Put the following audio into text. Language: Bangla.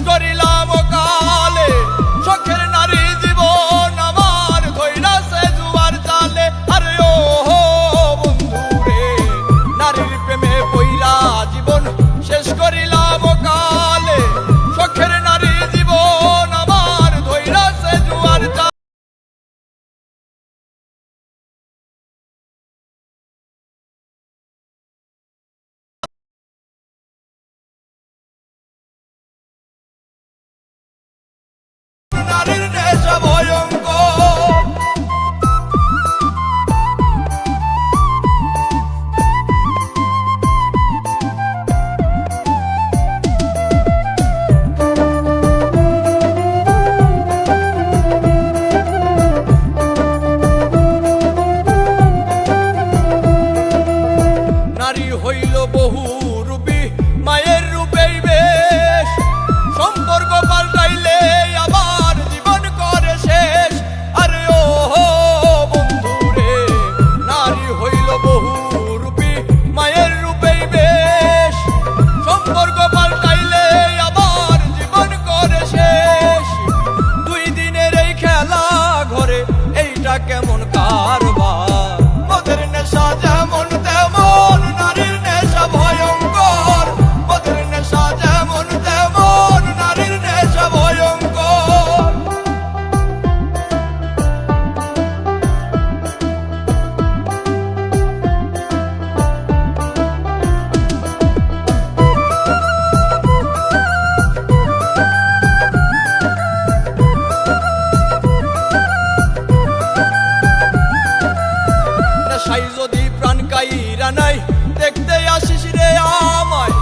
করিলাম কালে শখের নারী জীবন আমার ধইরাছে জুয়ার জালে। আরে ও বন্ধু রে, নারীর প্রেমে পইরা জীবন শেষ করিলাম কালে শখের নারী জীবন আমার ধইরাছে জুয়ার জালে। নারীর নেশা ভয়ঙ্কর, নারী হইল বহু রূপী মায়ের রূপেই বেশ, সম্পর্ক পাল্টাইলে আবার জীবন করে শেষ। আরে ও বন্ধু রে, নারী হইল বহু রূপী মায়ের রূপেই বেশ, সম্পর্ক পাল্টাইলে আবার জীবন করে শেষ। দুই দিনের এই খেলা ঘরে এইটা কেমন কারবার, মদের নেশা যেমন তেমন নারীর নেশা ভয়ঙ্কর, মদের নেশা যেমন তেমন নারীর নেশা ভয়ঙ্কর। নেশাই যদি প্রাণ কাইরা নাই দেখতে আসিস রে আমায়,